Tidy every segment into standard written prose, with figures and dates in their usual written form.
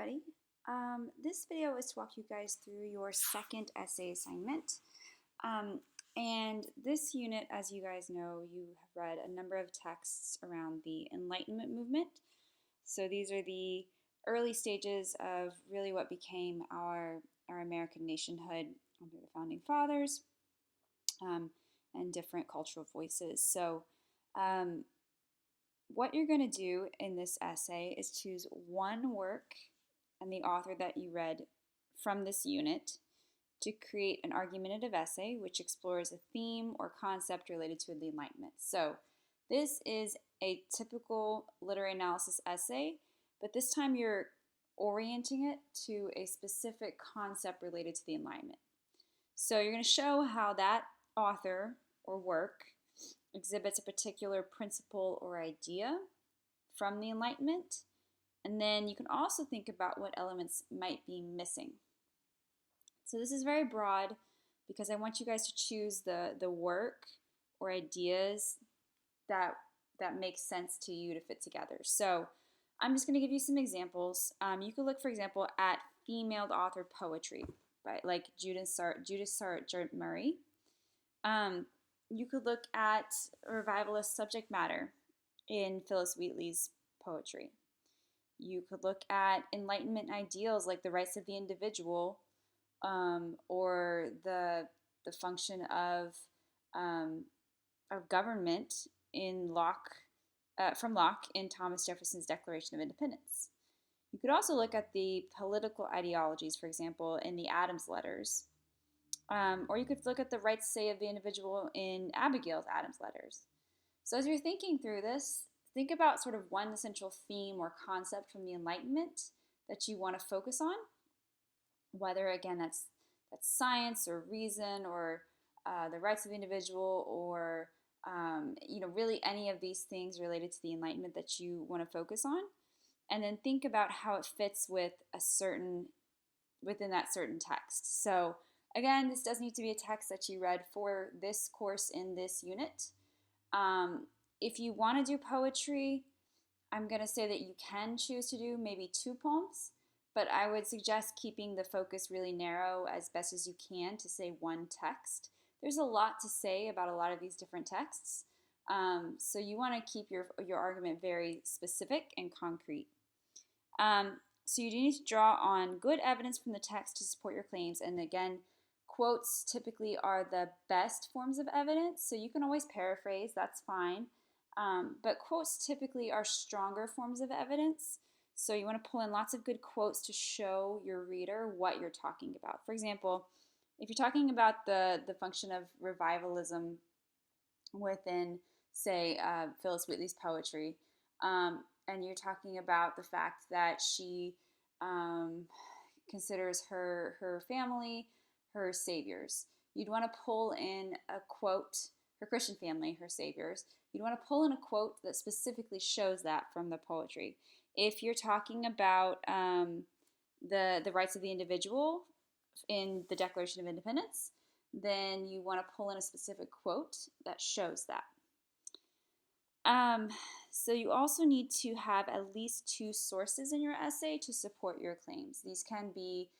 everybody. This video is to walk you guys through your second essay assignment. And this unit, as you guys know, you have read a number of texts around the Enlightenment movement. So these are the early stages of really what became our American nationhood under the Founding Fathers and different cultural voices. So what you're going to do in this essay is choose one work and the author that you read from this unit to create an argumentative essay which explores a theme or concept related to the Enlightenment. So this is a typical literary analysis essay, but this time you're orienting it to a specific concept related to the Enlightenment. So you're going to show how that author or work exhibits a particular principle or idea from the Enlightenment, and then you can also think about what elements might be missing. So this is very broad because I want you guys to choose the work or ideas that make sense to you to fit together. So I'm just going to give you some examples. You could look, for example, at female author poetry, right? Like Judith Sargent Murray. You could look at revivalist subject matter in Phyllis Wheatley's poetry. You could look at Enlightenment ideals like the rights of the individual or the function of government in from Locke in Thomas Jefferson's Declaration of Independence. You could also look at the political ideologies, for example, in the Adams letters. Or you could look at the rights, say, of the individual in Abigail Adams' letters. So as you're thinking through this, think about sort of one essential theme or concept from the Enlightenment that you want to focus on, whether, again, that's science or reason or the rights of the individual or, really any of these things related to the Enlightenment that you want to focus on. And then think about how it fits with within that certain text. So again, this does need to be a text that you read for this course in this unit. If you want to do poetry, I'm going to say that you can choose to do maybe 2 poems, but I would suggest keeping the focus really narrow as best as you can to say one text. There's a lot to say about a lot of these different texts, so you want to keep your argument very specific and concrete. So you do need to draw on good evidence from the text to support your claims, and again, quotes typically are the best forms of evidence, so you can always paraphrase, that's fine. But quotes typically are stronger forms of evidence, so you want to pull in lots of good quotes to show your reader what you're talking about. For example, if you're talking about the function of revivalism within, say, Phyllis Wheatley's poetry, and you're talking about the fact that she considers her family her saviors, you'd want to pull in a quote, her Christian family, her saviors. You'd want to pull in a quote that specifically shows that from the poetry. If you're talking about the rights of the individual in the Declaration of Independence, then you want to pull in a specific quote that shows that. So you also need to have at least 2 sources in your essay to support your claims. These can be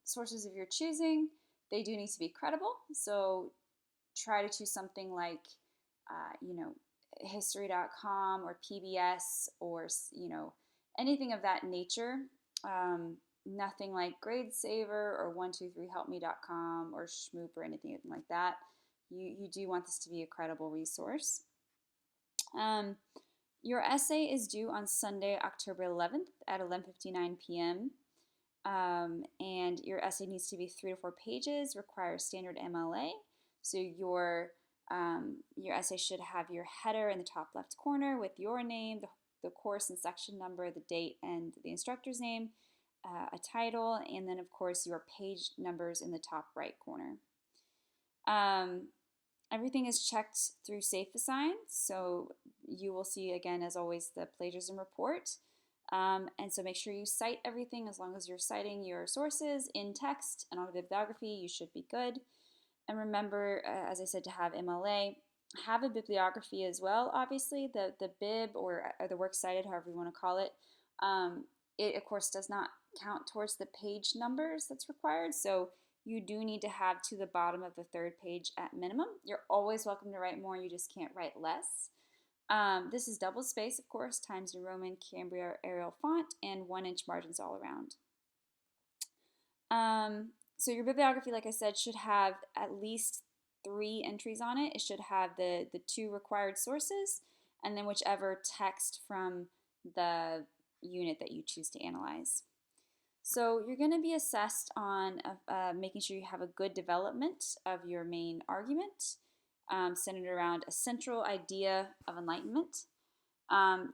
sources of your choosing. They do need to be credible, so try to choose something like history.com or PBS or anything of that nature. Nothing like GradeSaver or 123helpme.com or Schmoop or anything like that. You do want this to be a credible resource. Your essay is due on Sunday, October 11th at 11:59 p.m. And your essay needs to be 3 to 4 pages, requires standard MLA. So your essay should have your header in the top left corner with your name, the course and section number, the date, and the instructor's name, a title, and then, of course, your page numbers in the top right corner. Everything is checked through SafeAssign, so you will see, again, as always, the plagiarism report. And so make sure you cite everything. As long as you're citing your sources in text and on a bibliography, you should be good. And remember, as I said, to have MLA. Have a bibliography as well, obviously. The bib or the works cited, however you want to call it, It, of course, does not count towards the page numbers that's required, so you do need to have to the bottom of the third page at minimum. You're always welcome to write more, you just can't write less. This is double space, of course, Times New Roman, Cambria, Arial font, and 1-inch margins all around. So your bibliography, like I said, should have at least 3 entries on it. It should have the 2 required sources, and then whichever text from the unit that you choose to analyze. So you're going to be assessed on making sure you have a good development of your main argument, centered around a central idea of enlightenment,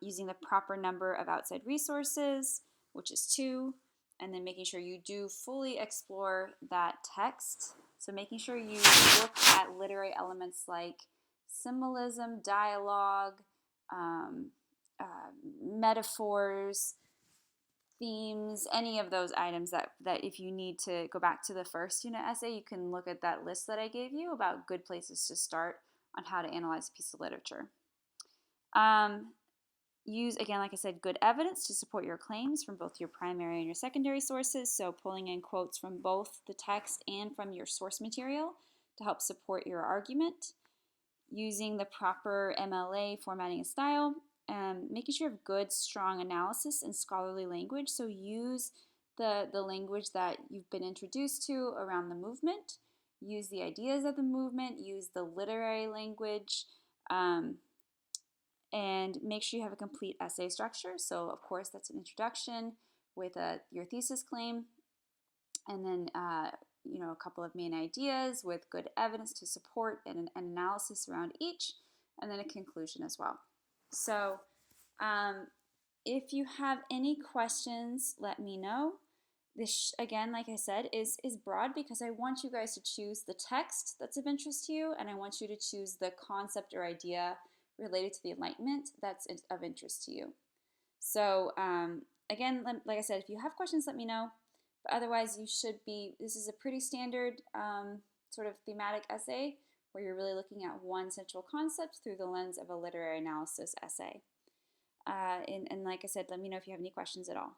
using the proper number of outside resources, which is 2, and then making sure you do fully explore that text. So making sure you look at literary elements like symbolism, dialogue, metaphors, themes, any of those items that if you need to go back to the first unit essay, you can look at that list that I gave you about good places to start on how to analyze a piece of literature. Use, again, like I said, good evidence to support your claims from both your primary and your secondary sources, so pulling in quotes from both the text and from your source material to help support your argument. Using the proper MLA formatting and style, making sure you have good, strong analysis and scholarly language. So use the language that you've been introduced to around the movement. Use the ideas of the movement. Use the literary language. And make sure you have a complete essay structure. So, of course, that's an introduction with your thesis claim. And then, a couple of main ideas with good evidence to support and an analysis around each, and then a conclusion as well. So if you have any questions, let me know. This, again, like I said, is broad because I want you guys to choose the text that's of interest to you, and I want you to choose the concept or idea related to the Enlightenment that's of interest to you. So again, like I said, if you have questions, let me know. But otherwise, this is a pretty standard sort of thematic essay where you're really looking at one central concept through the lens of a literary analysis essay. And like I said, let me know if you have any questions at all.